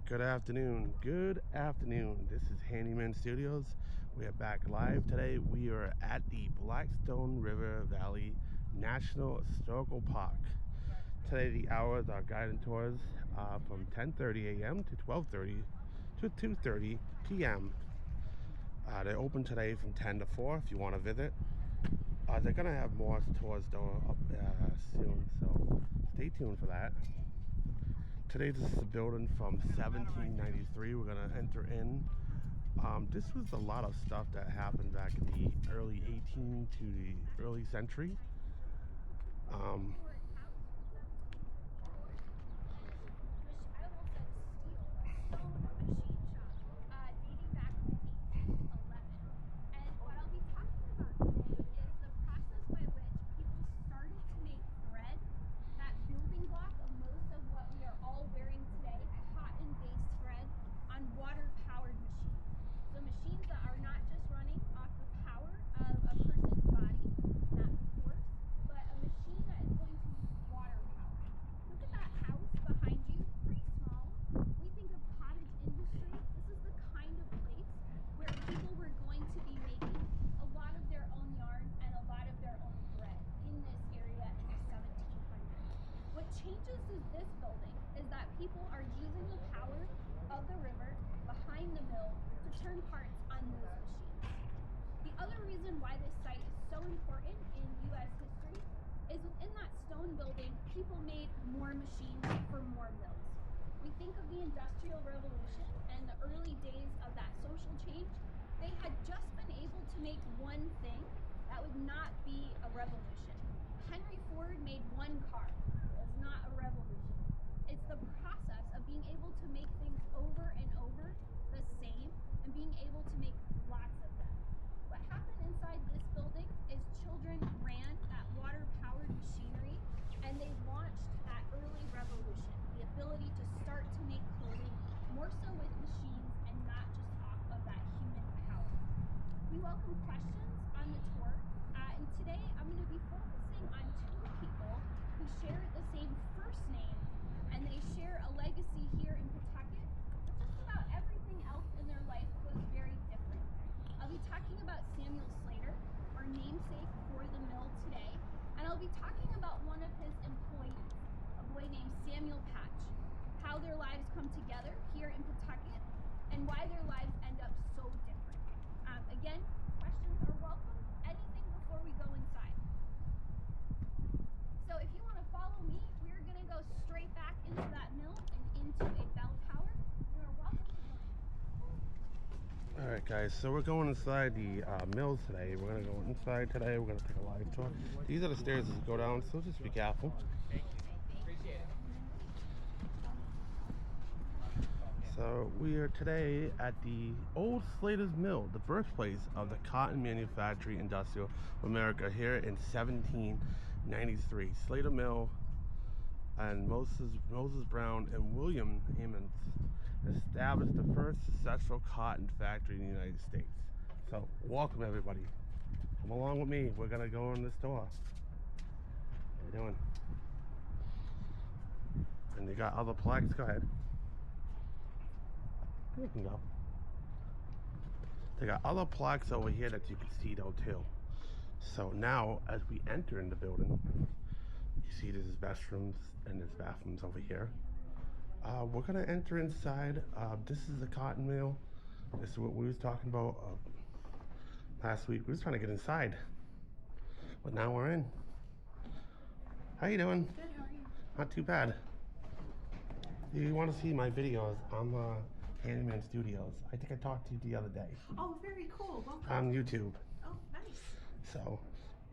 Good afternoon. Good afternoon. This is Handyman Studios. We are back live today. We are at the Blackstone River Valley National Historical Park. Today the hours are guided tours from 10:30 a.m. to 12:30 to 2:30 p.m. They're open today from 10 to 4 if you want to visit. They're gonna have more tours though up soon, so stay tuned for that. Today this is a building from 1793. We're gonna enter in. This was a lot of stuff that happened back in the early 18 to the early century. Changes is this building is that people are using the power of the river behind the mill to turn parts on those machines. The other reason why this site is so important in U.S. history is within that stone building, people made more machines for more mills. We think of the Industrial Revolution and the early days of that social change. They had just been able to make one thing that would not be a revolution. Henry Ford made one car. It's not a revolution. It's the process of being able to make things over and over the same and being able to make lots of them. What happened inside this building is children ran that water-powered machinery and they launched that early revolution, the ability to start to make clothing more so with machines and not just off of that human power. We welcome questions on the tour, and today I'm going to be focusing on two people who share the same first name, and they share a legacy here in Pawtucket, but just about everything else in their life was very different. I'll be talking about Samuel Slater, our namesake for the mill today, and I'll be talking about one of his employees, a boy named Samuel Patch, how their lives come together here in Pawtucket, and why their lives end up so different. Again, questions are welcome. Anything before we go inside. So if you want to follow me, we're going to go straight back into that mill and into a bell tower. You're welcome to join. Alright guys, so we're going inside the mills today. We're going to go inside today. We're going to take a live tour. These are the stairs that go down, so just be careful. Thank you. Appreciate it. So we are today at the Old Slater Mill, the birthplace of the cotton manufacturing industrial of America here in 1793. Slater Mill and Moses Brown and William Emmons established the first successful cotton factory in the United States. So welcome everybody. Come along with me. We're gonna go on this tour. How you doing? And they got other plaques. Go ahead. You can go. They got other plaques over here that you can see though too. So now as we enter in the building, you see there's restrooms and there's bathrooms over here. We're gonna enter inside. This is the cotton mill. This is what we was talking about last week. We was trying to get inside, but now we're in. How you doing? Good, how are you? Not too bad. You want to see my videos? I'm Handyman Studios. I think I talked to you the other day. Oh, very cool. Welcome. On YouTube. Oh, nice. So,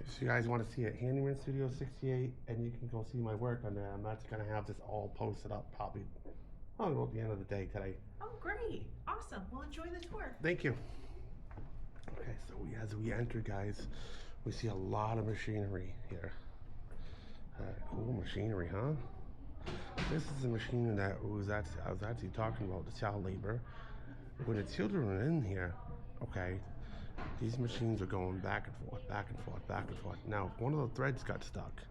if you guys want to see it, Handyman Studio 68, and you can go see my work on there. I'm not going to have this all posted up probably at the end of the day today. Oh, great. Awesome. Well, enjoy the tour. Thank you. Okay, so as we enter, guys, we see a lot of machinery here. Cool machinery, huh? This is a machine that I was actually talking about, the child labor. When the children are in here, okay, these machines are going back and forth, back and forth, back and forth. Now, if one of the threads got stuck,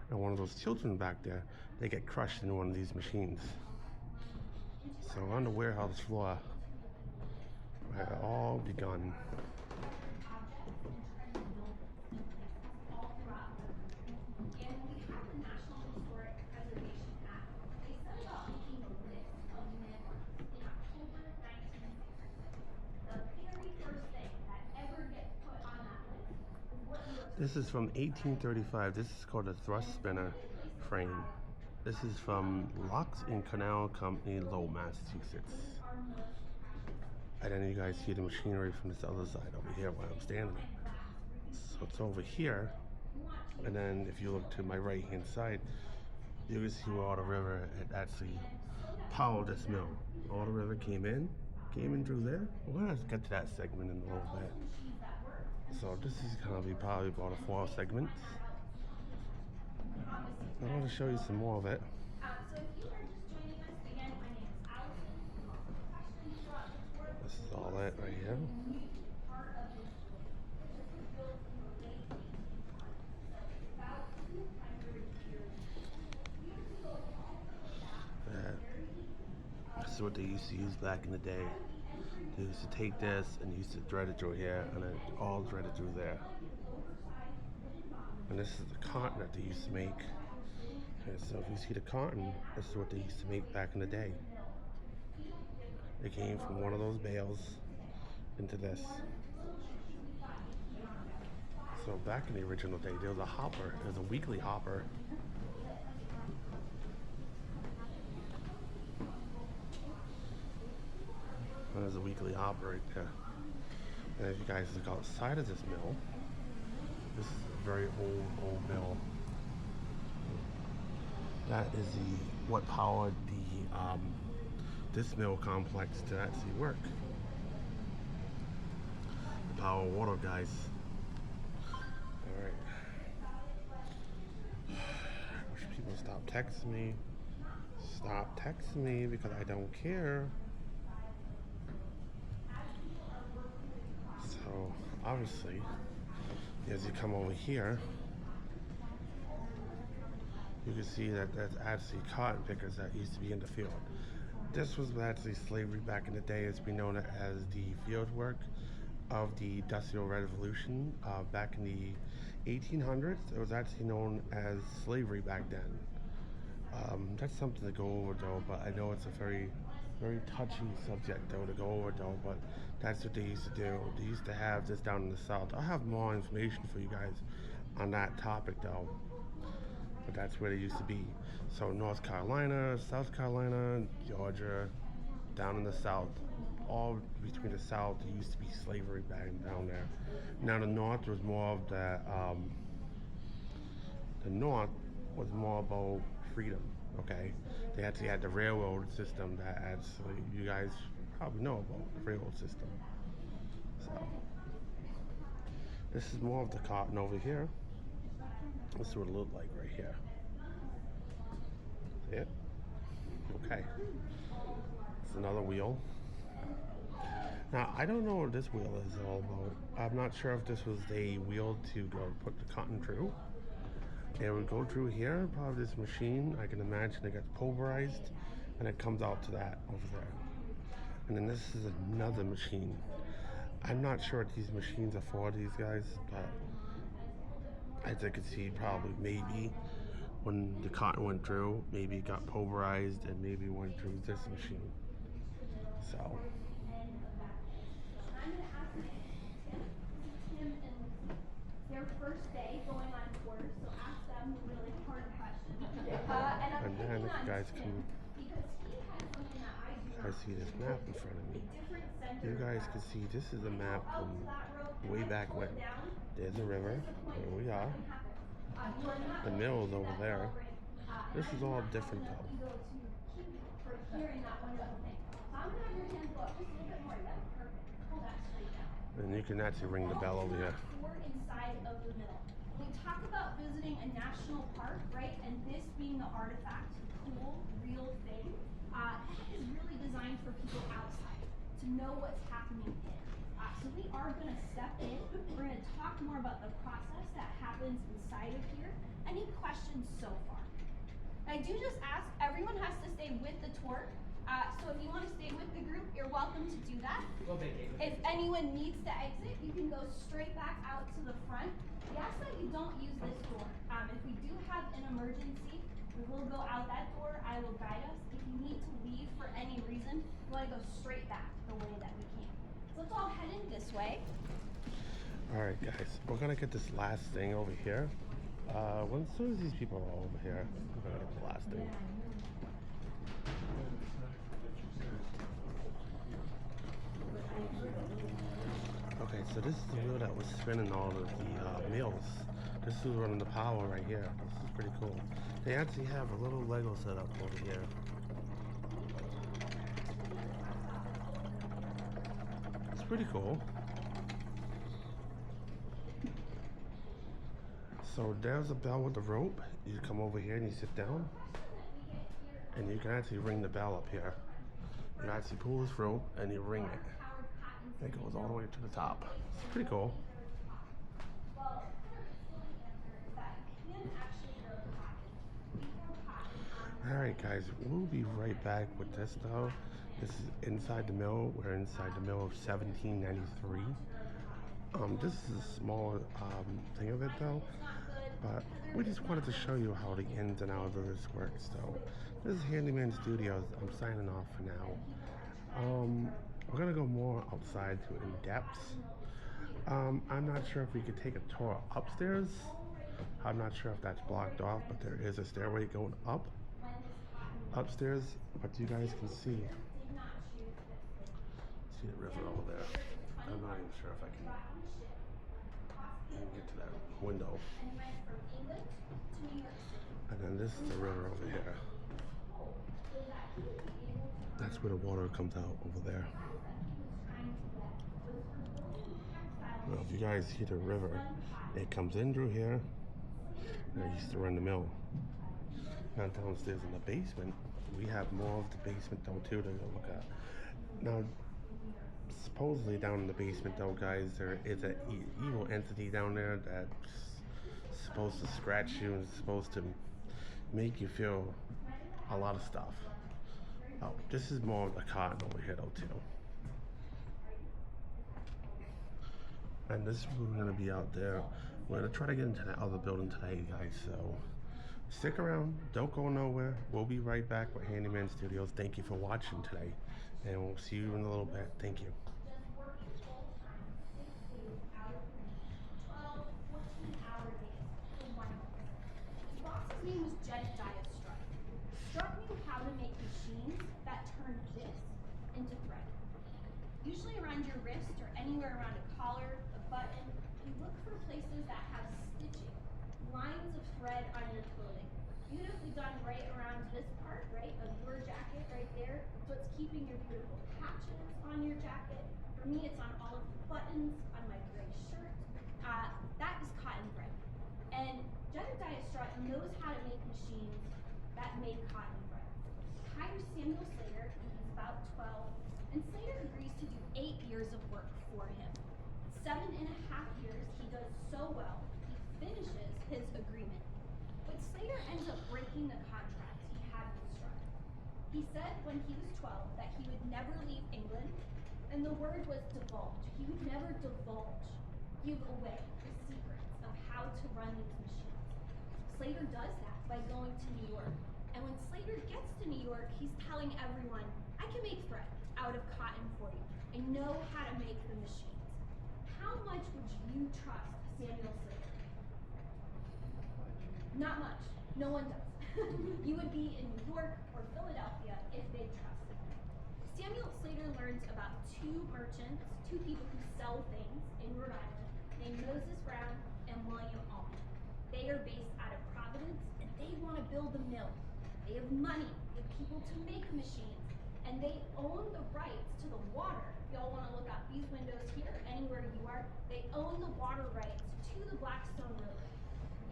and one of those children back there, they get crushed in one of these machines. So So on the warehouse floor, where it all begun. And we have the National Historic Preservation Act. They set about making a list of landmarks in October 1966. The very first thing that ever gets put on that list is what New York This is from 1835. This is called a thrust spinner frame. This is from Locks and Canal Company, Lowell, Massachusetts. And then you guys see the machinery from this other side over here where I'm standing. So it's over here. And then if you look to my right hand side, you can see where all the river had actually powered this mill. All the river came in through there. We're gonna get to that segment in a little bit. So this is gonna be probably about a 4 segments. I want to show you some more of it. So if you are just joining us, again, my name is Allison. You can also questions throughout the tour. This is all it right here. Part of this building. This was built in the late 1800s, so it's about 200 years. This is what they used to use back in the day. They used to take this and used to thread it through here and then all thread it through there. And this is the cotton that they used to make. And so if you see the cotton, this is what they used to make back in the day. It came from one of those bales into this. So back in the original day, there was a hopper. There was a weekly hopper. And there's a weekly hopper right there. And if you guys look outside of this mill, this is a very old mill. That is what powered this mill complex to actually work. The power water guys. Alright. I wish people stop texting me. Stop texting me because I don't care. So obviously, as you come over here, you can see that there's actually cotton pickers that used to be in the field. This was actually slavery back in the day. It's been known as the field work of the Industrial Revolution back in the 1800s. It was actually known as slavery back then. That's something to go over though, but I know it's a very touchy subject though to go over though, but that's what they used to do. They used to have this down in the South. I'll have more information for you guys on that topic though, but that's where they used to be. So North Carolina, South Carolina, Georgia, down in the South, all between the South, there used to be slavery back down there. Now the North was more of the North was more about freedom, okay? They actually had the railroad system that actually, you guys probably know about the railroad system. So, this is more of the cotton over here. This is what it looked like right here. See it? Okay. It's another wheel. Now, I don't know what this wheel is all about. I'm not sure if this was a wheel to go put the cotton through. It would go through here, probably this machine. I can imagine it gets pulverized and it comes out to that over there. And then this is another machine. I'm not sure what these machines are for, these guys, but as I can see, probably maybe when the cotton went through, maybe it got pulverized and maybe went through this machine. So. Their first day going on tour, so ask them the really hard questions. And then if you guys can, I see this map in front of me. You guys can see this is a map from way back when. There's a river, there we are. The mill is over there. This is all different though. And you can actually ring the bell over here. Inside of the mill. We talk about visiting a national park, right? And this being the artifact, cool, real thing, that is really designed for people outside to know what's happening in. So we are going to step in. We're going to talk more about the process that happens inside of here. Any questions so far? I do just ask, everyone has to stay with the tour. So if you want to you're welcome to do that. We'll vacate. If anyone needs to exit, you can go straight back out to the front. We ask that you don't use this door. If we do have an emergency, we will go out that door. I will guide us. If you need to leave for any reason, we want to go straight back the way that we came. So let's all head in this way. All right, guys, we're gonna get this last thing over here. As soon as these people are over here, we're gonna get the last thing. Okay, so this is the wheel that was spinning all of the mills. This is running the power right here. This is pretty cool. They actually have a little Lego setup over here. It's pretty cool. So there's a bell with the rope. You come over here and you sit down, and you can actually ring the bell up here. You actually pull this rope and you ring it. It goes all the way to the top. It's pretty cool. Alright guys, we'll be right back with this though. This is inside the mill. We're inside the mill of 1793. This is a small thing of it though, but we just wanted to show you how the ins and outs of this works. So this is Handyman Studios. I'm signing off for now. We're gonna go more outside to in depth. I'm not sure if we could take a tour upstairs. I'm not sure if that's blocked off, but there is a stairway going up upstairs, but you guys can see the river over there. I'm not even sure if I can even get to that window. And then this is the river over here. That's where the water comes out over there. Well, if you guys see the river, it comes in through here, and it used to run the mill. Now downstairs in the basement, we have more of the basement though too to look at. Now, supposedly down in the basement though, guys, there is an evil entity down there that's supposed to scratch you and supposed to make you feel a lot of stuff. Oh, this is more of the cotton over here though too. And this is where we're gonna be out there. We're gonna try to get into that other building today, guys, so stick around, don't go nowhere. We'll be right back with Handyman Studios. Thank you for watching today, and we'll see you in a little bit. Thank you. His name was Jedediah Strutt. Strutt knew how to make machines that turned this into thread. Usually around your wrist or anywhere around a collar, a button, you look for places that have stitching, lines of thread on your clothing. Beautifully done right around this part, right, of your jacket right there. So it's keeping your beautiful patches on your jacket. For me, it's on all of the buttons on my gray shirt. That is cotton thread. And Jedediah Strutt knows how to make machines that made cotton thread. Hires Samuel Slater when he's about 12, and Slater agrees to do 8 years of work for him. 7.5 years, he does so well, he finishes his agreement. But Slater ends up breaking the contract he had with Strutt. He said when he was 12 that he would never leave England, and the word was divulge. He would never divulge, give away the secrets of how to run these machines. Slater does that by going to New York. And when Slater gets to New York, he's telling everyone, I can make thread out of cotton for you. I know how to make the machines. How much would you trust Samuel Slater? Not much. No one does. You would be in New York or Philadelphia if they trusted him. Samuel Slater learns about two merchants, two people who sell things in Rhode Island, named Moses Brown and William Almond. They are based out of Providence, and they want to build a mill. They have money, they have people to make machines, and they own the rights to the water. If y'all want to look out these windows here, anywhere you are, they own the water rights to the Blackstone River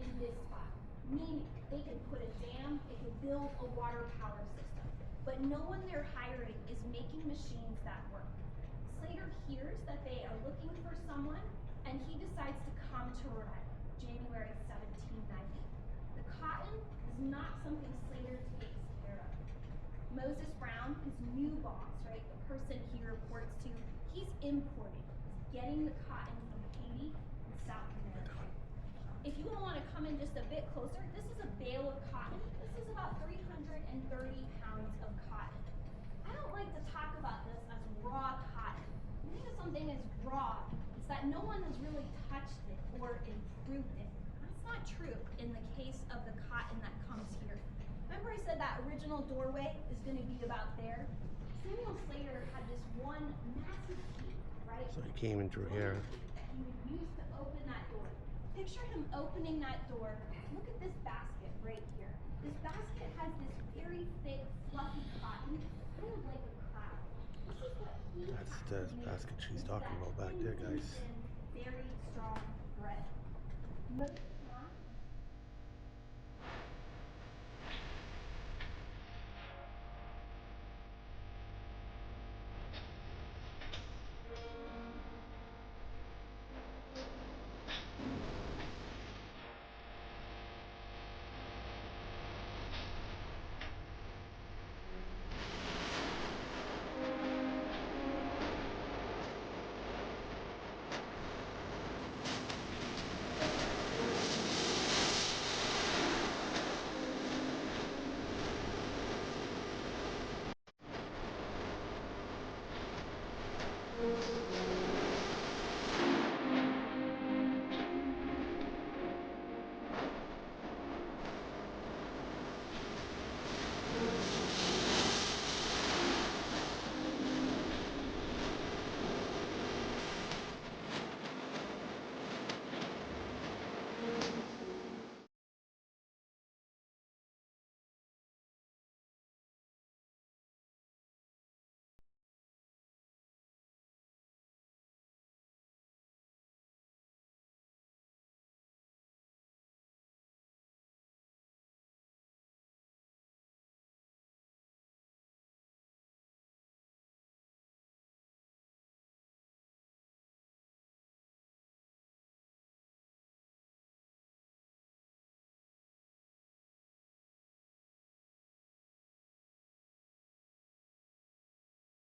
in this spot. Meaning they can put a dam, they can build a water power system. But no one they're hiring is making machines that work. Slater hears that they are looking for someone, and he decides to come to Rhode Island, January 1790. The cotton is not something Slater takes care of. Moses Brown, his new boss, right, the person he reports to, he's importing, getting the cotton from Haiti and South America. If you all want to come in just a bit closer, this is a bale of cotton. This is about 330 pounds of cotton. I don't like to talk about this as raw cotton. The thing of something is raw, it's that no one has really touched it or improved it. That's not true in the case of the cotton that comes here. Remember I said that original doorway is going to be about there? Samuel Slater had this one massive key, right? So he came in through here. That he would use to open that door. Picture him opening that door. Look at this basket right here. This basket has this very thick, fluffy cotton, kind of like a cloud. This is what he That's has the made basket she's into talking that about back thin, there, thin, guys. thin, very strong bread. Look at